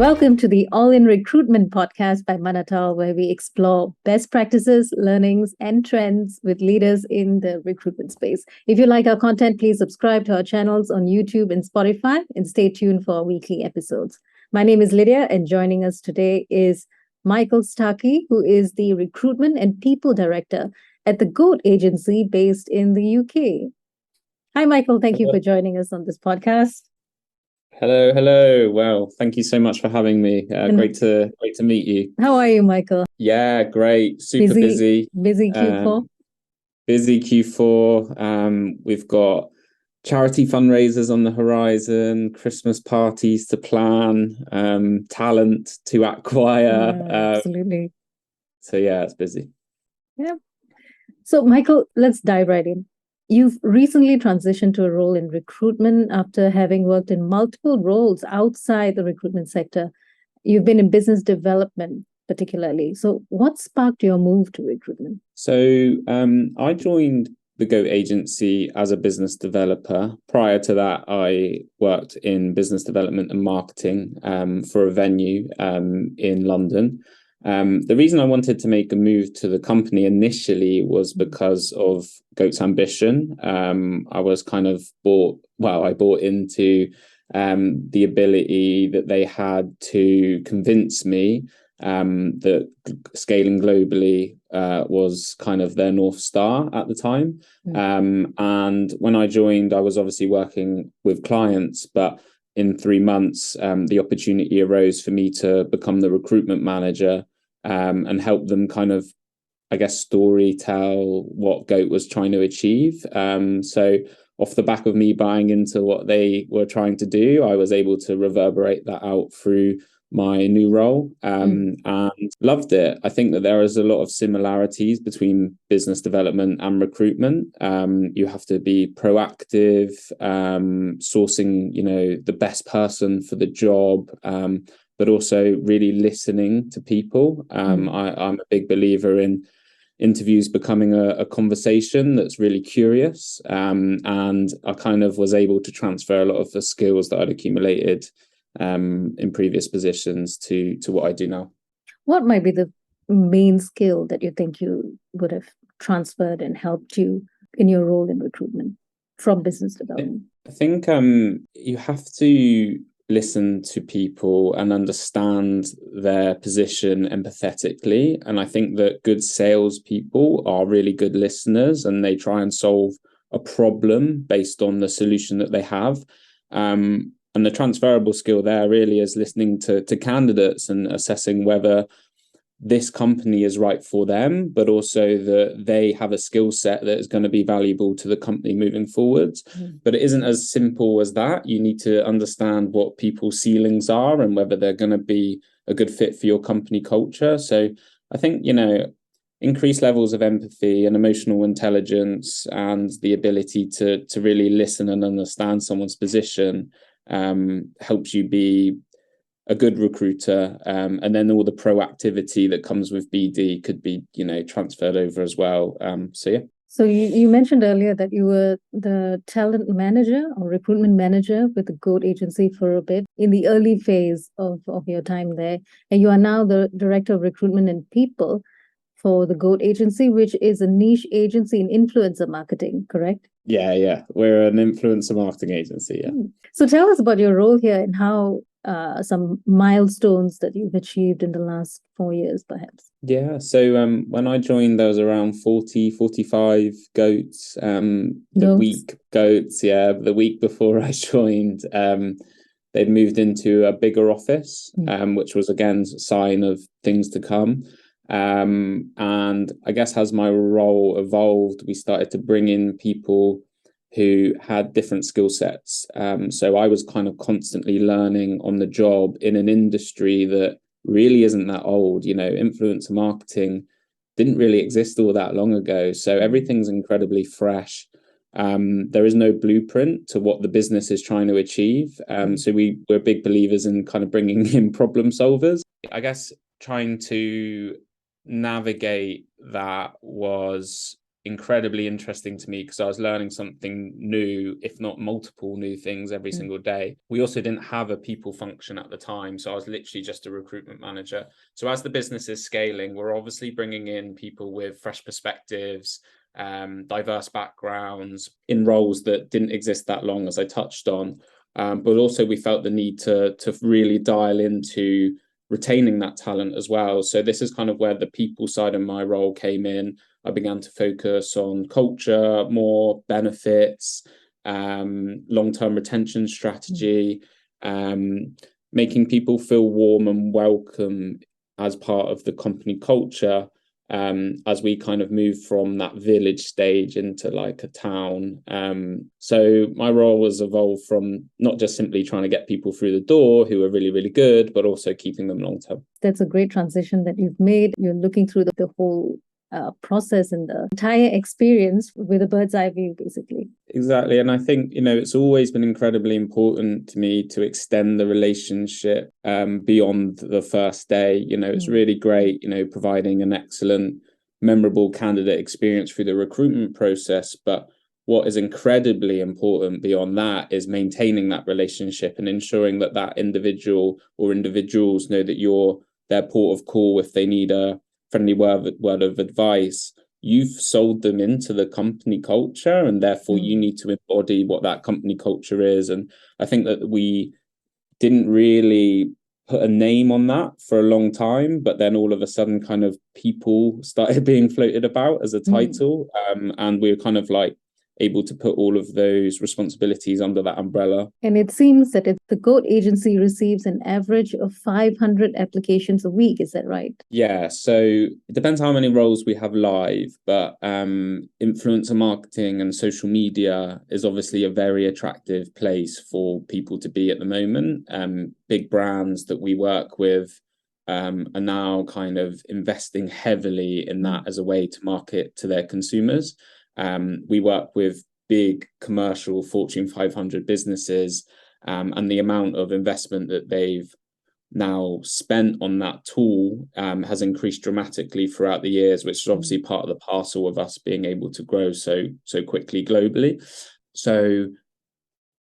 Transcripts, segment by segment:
Welcome to the All in Recruitment podcast by Manatal, where we explore best practices, learnings, and trends with leaders in the recruitment space. If you like our content, please subscribe to our channels on YouTube and Spotify and stay tuned for our weekly episodes. My name is Lydia, and joining us today is Michael Starkie, who is the Recruitment and People Director at the GOAT agency based in the UK. Hi, Michael. Thank you for joining us on this podcast. Hello. Well, thank you so much for having me. Great to meet you. How are you, Michael? Yeah, great. Super busy. Busy Q4. Busy Q4. We've got charity fundraisers on the horizon, Christmas parties to plan, talent to acquire. Absolutely. So yeah, it's busy. Yeah. So Michael, let's dive right in. You've recently transitioned to a role in recruitment after having worked in multiple roles outside the recruitment sector. You've been in business development particularly. So what sparked your move to recruitment? So I joined the GOAT agency as a business developer. Prior to that, I worked in business development and marketing for a venue in London. The reason I wanted to make a move to the company initially was because of GOAT's ambition. I was kind of I bought into the ability that they had to convince me that scaling globally was kind of their North Star at the time. And when I joined, I was obviously working with clients, but in 3 months, the opportunity arose for me to become the recruitment manager and help them kind of, I guess, story tell what GOAT was trying to achieve. So off the back of me buying into what they were trying to do, I was able to reverberate that out through my new role and loved it. I think that there is a lot of similarities between business development and recruitment. You have to be proactive, sourcing, the best person for the job, but also really listening to people. I'm a big believer in interviews becoming a conversation that's really curious. And I kind of was able to transfer a lot of the skills that I'd accumulated in previous positions to what I do now. What might be the main skill that you think you would have transferred and helped you in your role in recruitment from business development? I think you have to listen to people and understand their position empathetically. And I think that good salespeople are really good listeners and they try and solve a problem based on the solution that they have. And the transferable skill there really is listening to candidates and assessing whether this company is right for them, but also that they have a skill set that is going to be valuable to the company moving forwards. But it isn't as simple as that. You need to understand what people's ceilings are and whether they're going to be a good fit for your company culture. So I think, increased levels of empathy and emotional intelligence and the ability to really listen and understand someone's position helps you be a good recruiter, and then all the proactivity that comes with BD could be, transferred over as well. So you mentioned earlier that you were the talent manager or recruitment manager with the GOAT agency for a bit in the early phase of your time there, and you are now the director of recruitment and people for the GOAT agency, which is a niche agency in influencer marketing, correct? Yeah. We're an influencer marketing agency, yeah. So tell us about your role here and how some milestones that you've achieved in the last 4 years, perhaps. Yeah, so when I joined, there was around 45 goats. The week before I joined, they'd moved into a bigger office, which was again a sign of things to come. And I guess as my role evolved, we started to bring in people who had different skill sets. So I was kind of constantly learning on the job in an industry that really isn't that old. Influencer marketing didn't really exist all that long ago. So everything's incredibly fresh. There is no blueprint to what the business is trying to achieve. So we're big believers in kind of bringing in problem solvers. I guess trying to navigate that was incredibly interesting to me because I was learning something new, if not multiple new things every single day. We also didn't have a people function at the time, so I was literally just a recruitment manager. So as the business is scaling, we're obviously bringing in people with fresh perspectives, diverse backgrounds in roles that didn't exist that long, as I touched on. But also we felt the need to really dial into retaining that talent as well. So this is kind of where the people side of my role came in. I began to focus on culture, more benefits, long-term retention strategy, making people feel warm and welcome as part of the company culture, as we kind of move from that village stage into like a town. So my role was evolved from not just simply trying to get people through the door who are really, really good, but also keeping them long term. That's a great transition that you've made. You're looking through the whole process and the entire experience with a bird's eye view, basically. Exactly. And I think, it's always been incredibly important to me to extend the relationship beyond the first day. It's really great, providing an excellent, memorable candidate experience through the recruitment process. But what is incredibly important beyond that is maintaining that relationship and ensuring that that individual or individuals know that you're their port of call if they need a friendly word of advice. You've sold them into the company culture, and therefore you need to embody what that company culture is. And I think that we didn't really put a name on that for a long time, but then all of a sudden kind of people started being floated about as a title, and we were kind of like able to put all of those responsibilities under that umbrella. And it seems that the GOAT agency receives an average of 500 applications a week. Is that right? Yeah, so it depends how many roles we have live, but influencer marketing and social media is obviously a very attractive place for people to be at the moment. Big brands that we work with are now kind of investing heavily in that as a way to market to their consumers. We work with big commercial Fortune 500 businesses, and the amount of investment that they've now spent on that tool has increased dramatically throughout the years, which is obviously part of the parcel of us being able to grow so quickly globally. So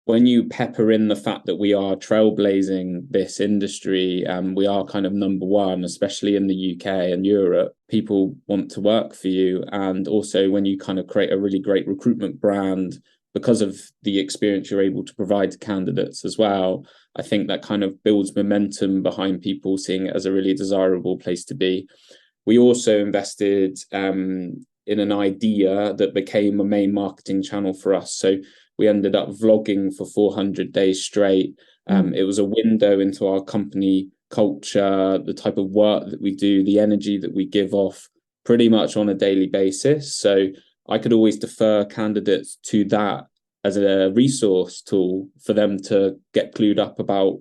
when you pepper in the fact that we are trailblazing this industry, we are kind of number one, especially in the UK and Europe, people want to work for you. And also when you kind of create a really great recruitment brand because of the experience you're able to provide to candidates as well, I think that kind of builds momentum behind people seeing it as a really desirable place to be. We also invested in an idea that became a main marketing channel for us. So we ended up vlogging for 400 days straight. It was a window into our company culture, the type of work that we do, the energy that we give off pretty much on a daily basis. So I could always defer candidates to that as a resource tool for them to get clued up about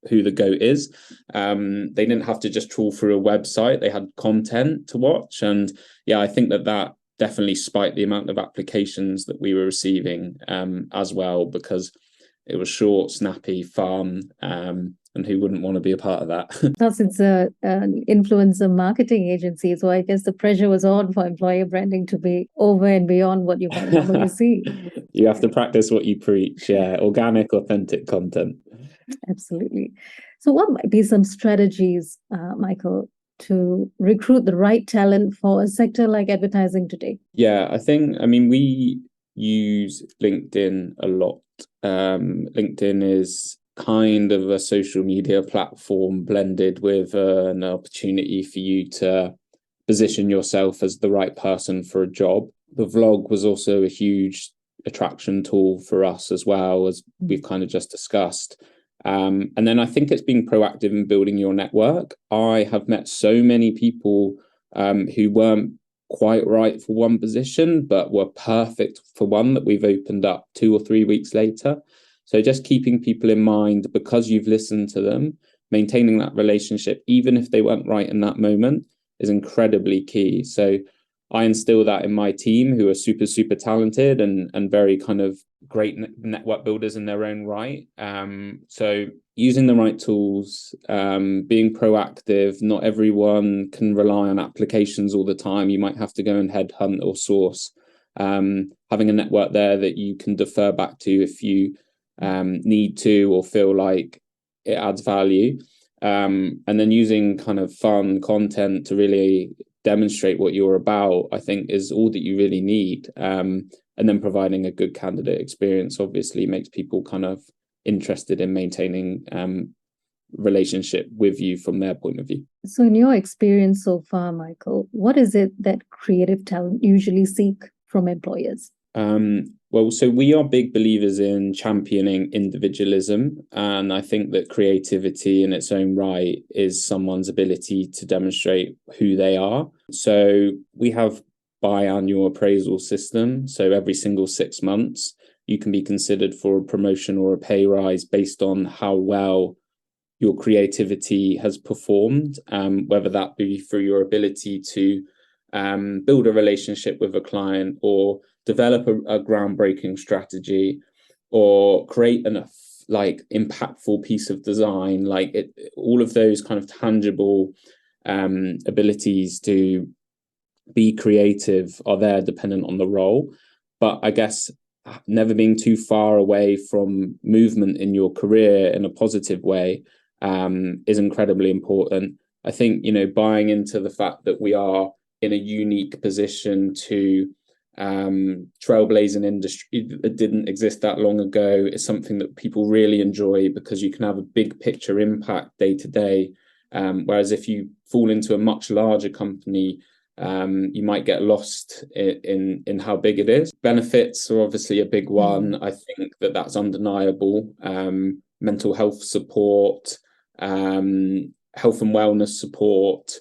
who the GOAT is. They didn't have to just trawl through a website. They had content to watch. And yeah, I think that definitely spiked the amount of applications that we were receiving as well, because it was short, snappy, fun, and who wouldn't want to be a part of that? Plus, it's an influencer marketing agency, so I guess the pressure was on for employer branding to be over and beyond what you might normally see. You have to practice what you preach, yeah, organic, authentic content. Absolutely. So what might be some strategies, Michael, to recruit the right talent for a sector like advertising today? Yeah, I mean, we use LinkedIn a lot. LinkedIn is kind of a social media platform blended with an opportunity for you to position yourself as the right person for a job. The vlog was also a huge attraction tool for us as well, as we've kind of just discussed. And then I think it's being proactive in building your network. I have met so many people who weren't quite right for one position, but were perfect for one that we've opened up 2 or 3 weeks later. So just keeping people in mind because you've listened to them, maintaining that relationship, even if they weren't right in that moment, is incredibly key. So I instill that in my team, who are super, super talented and very kind of great network builders in their own right. So using the right tools, being proactive. Not everyone can rely on applications all the time. You might have to go and headhunt or source having a network there that you can defer back to if you need to or feel like it adds value. And then using kind of fun content to really demonstrate what you're about, I think is all that you really need. And then providing a good candidate experience obviously makes people kind of interested in maintaining relationship with you from their point of view. So in your experience so far, Michael, what is it that creative talent usually seek from employers? Well, so we are big believers in championing individualism, and I think that creativity in its own right is someone's ability to demonstrate who they are. So we have biannual appraisal system. So every single 6 months, you can be considered for a promotion or a pay rise based on how well your creativity has performed, whether that be through your ability to build a relationship with a client or develop a groundbreaking strategy or create an impactful piece of design, all of those kind of tangible abilities to be creative are there dependent on the role. But I guess never being too far away from movement in your career in a positive way is incredibly important. I think, buying into the fact that we are in a unique position to trailblaze an industry that didn't exist that long ago is something that people really enjoy, because you can have a big picture impact day to day. Whereas if you fall into a much larger company, you might get lost in how big it is. Benefits are obviously a big one. I think that's undeniable. Mental health support, health and wellness support,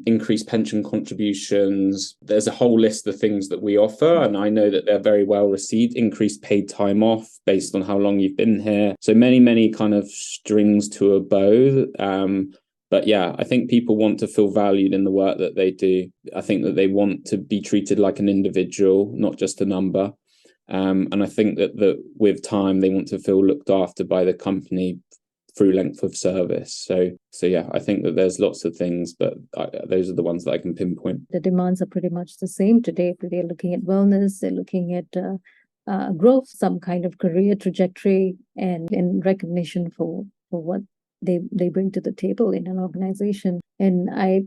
increased pension contributions. There's a whole list of things that we offer, and I know that they're very well received. Increased paid time off based on how long you've been here. So many kind of strings to a bow. But yeah, I think people want to feel valued in the work that they do. I think that they want to be treated like an individual, not just a number. And I think that with time, they want to feel looked after by the company through length of service. So yeah, I think that there's lots of things, but those are the ones that I can pinpoint. The demands are pretty much the same today. They're looking at wellness, they're looking at growth, some kind of career trajectory, and recognition for what they bring to the table in an organization. And I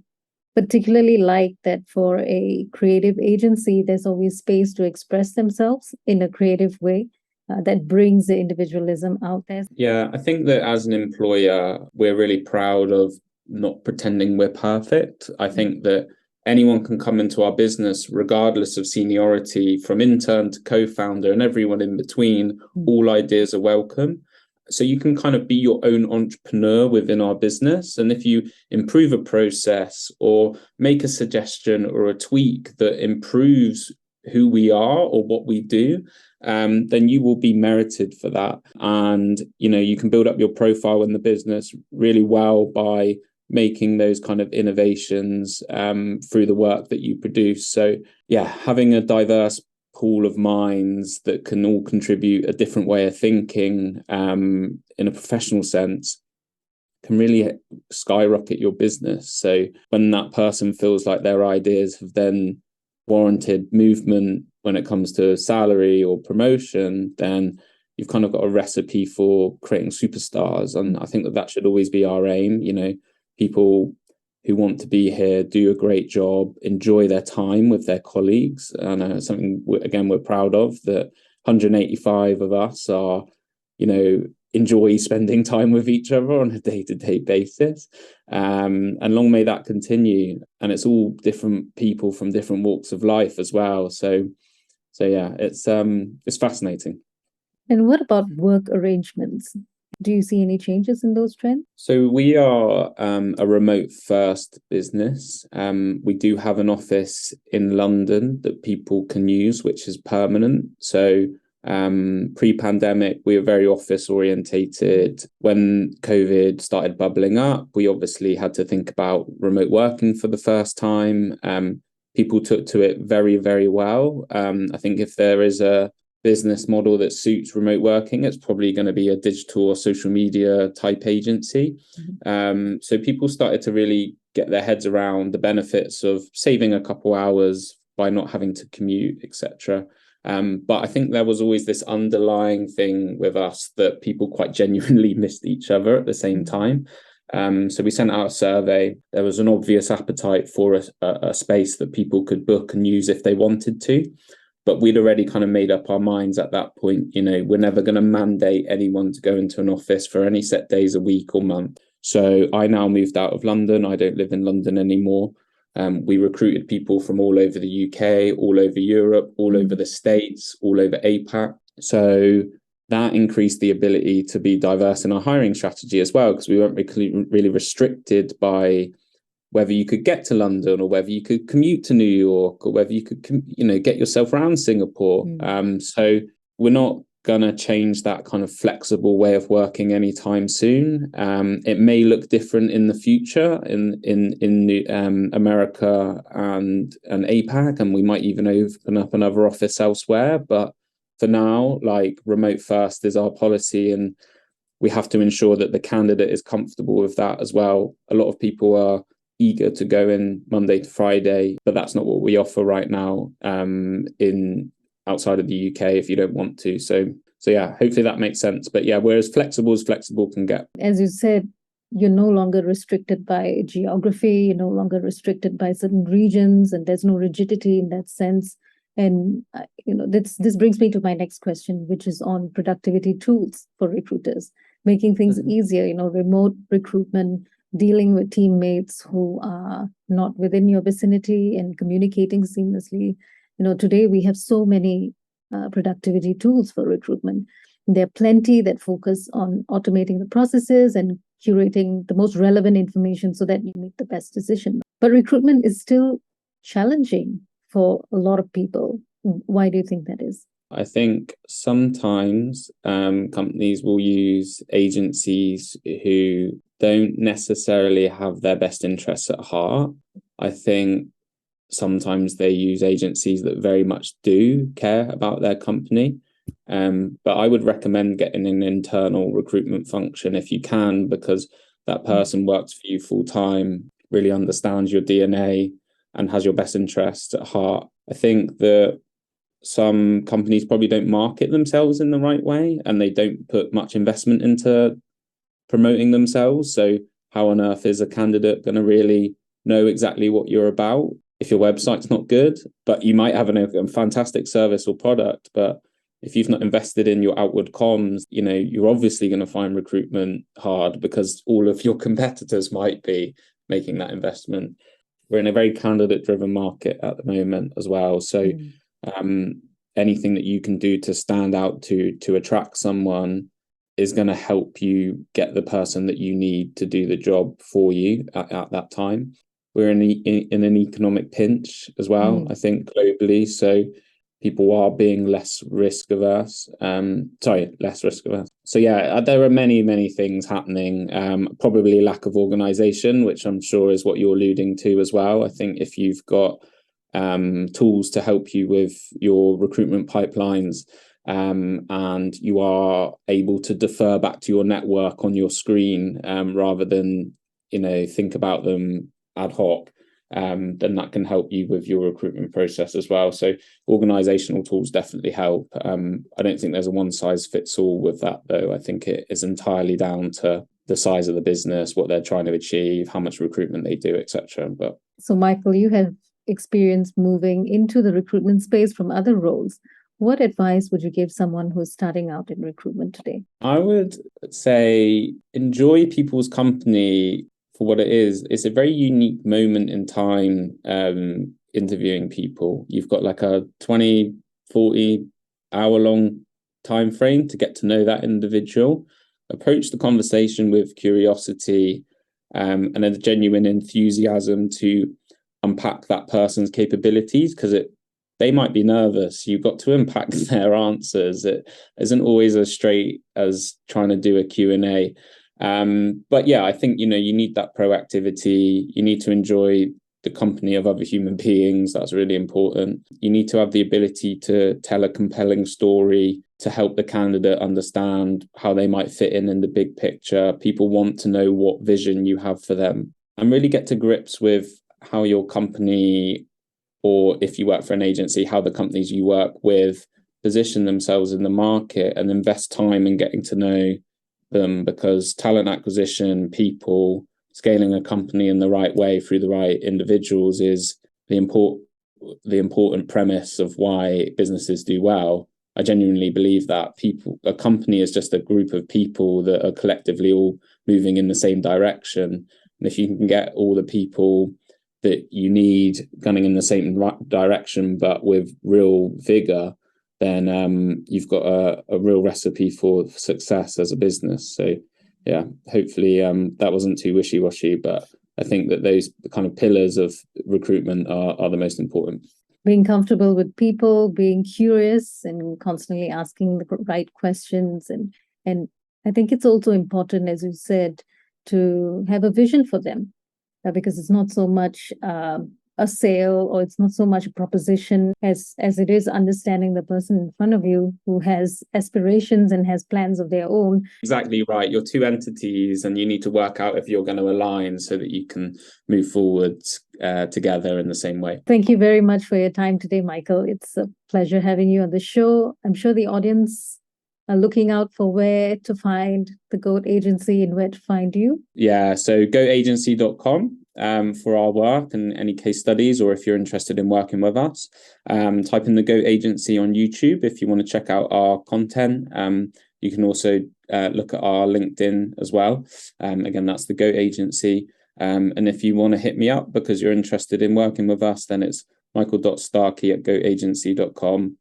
particularly like that for a creative agency, there's always space to express themselves in a creative way. That brings the individualism out there. Yeah, I think that as an employer, we're really proud of not pretending we're perfect. I think that anyone can come into our business, regardless of seniority, from intern to co-founder and everyone in between. All ideas are welcome. So you can kind of be your own entrepreneur within our business. And if you improve a process or make a suggestion or a tweak that improves who we are or what we do, then you will be merited for that. And, you can build up your profile in the business really well by making those kind of innovations through the work that you produce. So yeah, having a diverse pool of minds that can all contribute a different way of thinking in a professional sense can really skyrocket your business. So when that person feels like their ideas have then warranted movement when it comes to salary or promotion, then you've kind of got a recipe for creating superstars. And I think that should always be our aim. People who want to be here, do a great job, enjoy their time with their colleagues. And something, again, we're proud of, that 185 of us are, enjoy spending time with each other on a day-to-day basis. And long may that continue. And it's all different people from different walks of life as well. So yeah, it's fascinating. And what about work arrangements? Do you see any changes in those trends? So we are a remote first business. We do have an office in London that people can use, which is permanent. So pre-pandemic, we were very office orientated. When COVID started bubbling up, we obviously had to think about remote working for the first time. People took to it very, very well. I think if there is a business model that suits remote working, it's probably going to be a digital or social media type agency. So people started to really get their heads around the benefits of saving a couple hours by not having to commute, etc. But I think there was always this underlying thing with us that people quite genuinely missed each other at the same time. So we sent out a survey. There was an obvious appetite for a space that people could book and use if they wanted to. But we'd already kind of made up our minds at that point, we're never going to mandate anyone to go into an office for any set days a week or month. So I now moved out of London. I don't live in London anymore. We recruited people from all over the UK, all over Europe, all over the States, all over APAC. So that increased the ability to be diverse in our hiring strategy as well, because we weren't really restricted by whether you could get to London or whether you could commute to New York or whether you could, get yourself around Singapore. So we're not going to change that kind of flexible way of working anytime soon. It may look different in the future in America and APAC, and we might even open up another office elsewhere. But for now, like, remote first is our policy, and we have to ensure that the candidate is comfortable with that as well. A lot of people are eager to go in Monday to Friday, but that's not what we offer right now in outside of the UK if you don't want to. So yeah, hopefully that makes sense. But yeah, we're as flexible can get. As you said, you're no longer restricted by geography, you're no longer restricted by certain regions, and there's no rigidity in that sense. And this brings me to my next question, which is on productivity tools for recruiters, making things easier, remote recruitment, dealing with teammates who are not within your vicinity and communicating seamlessly. Today we have so many productivity tools for recruitment. There are plenty that focus on automating the processes and curating the most relevant information so that you make the best decision. But recruitment is still challenging for a lot of people. Why do you think that is? I think sometimes companies will use agencies who don't necessarily have their best interests at heart. I think sometimes they use agencies that very much do care about their company. But I would recommend getting an internal recruitment function if you can, because that person works for you full time, really understands your DNA and has your best interests at heart. I think that some companies probably don't market themselves in the right way, and they don't put much investment into promoting themselves. So how on earth is a candidate going to really know exactly what you're about if your website's not good? But you might have a fantastic service or product, but if you've not invested in your outward comms, you're obviously going to find recruitment hard because all of your competitors might be making that investment. We're in a very candidate-driven market at the moment as well. So anything that you can do to stand out to attract someone is going to help you get the person that you need to do the job for you at that time. We're in an economic pinch as well, I think, globally. So people are being less risk averse. So yeah, there are many things happening. Probably lack of organization, which I'm sure is what you're alluding to as well. I think if you've got tools to help you with your recruitment pipelines, and you are able to defer back to your network on your screen rather than think about them ad hoc, then that can help you with your recruitment process as well. So organizational tools definitely help. I don't think there's a one size fits all with that, though. I think it is entirely down to the size of the business, what they're trying to achieve, how much recruitment they do, etc. But so, Michael, you have experience moving into the recruitment space from other roles. What advice would you give someone who's starting out in recruitment today? I would say enjoy people's company for what it is. It's a very unique moment in time interviewing people. You've got like a 20, 40 hour long time frame to get to know that individual. Approach the conversation with curiosity and a genuine enthusiasm to unpack that person's capabilities, because they might be nervous. You've got to unpack their answers. It isn't always as straight as trying to do a Q&A. But yeah, I think, you need that proactivity. You need to enjoy the company of other human beings. That's really important. You need to have the ability to tell a compelling story to help the candidate understand how they might fit in the big picture. People want to know what vision you have for them, and really get to grips with how your company or if you work for an agency, how the companies you work with position themselves in the market, and invest time in getting to know them, because talent acquisition, people, scaling a company in the right way through the right individuals is the important premise of why businesses do well. I genuinely believe that a company is just a group of people that are collectively all moving in the same direction. And if you can get all the people that you need gunning in the same direction, but with real vigor, then you've got a real recipe for success as a business. So yeah, hopefully that wasn't too wishy-washy, but I think that those kind of pillars of recruitment are the most important. Being comfortable with people, being curious, and constantly asking the right questions. And I think it's also important, as you said, to have a vision for them, because it's not so much a sale, or it's not so much a proposition as it is understanding the person in front of you who has aspirations and has plans of their own. Exactly right. You're two entities, and you need to work out if you're going to align so that you can move forward together in the same way. Thank you very much for your time today, Michael. It's a pleasure having you on the show. I'm sure the audience are looking out for where to find the GOAT Agency and where to find you. Yeah, so goatagency.com for our work and any case studies, or if you're interested in working with us. Type in the GOAT Agency on YouTube if you want to check out our content. You can also look at our LinkedIn as well. Again, that's the GOAT Agency. And if you want to hit me up because you're interested in working with us, then it's michael.starkie@goatagency.com.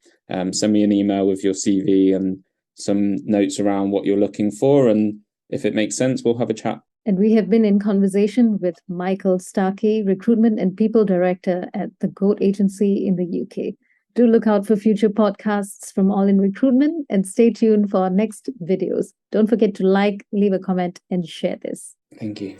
Send me an email with your CV and some notes around what you're looking for, and if it makes sense, we'll have a chat. And we have been in conversation with Michael Starkie, Recruitment and People Director at the GOAT Agency in the UK. Do look out for future podcasts from All in Recruitment, and stay tuned for our next videos. Don't forget to like, leave a comment, and share this. Thank you.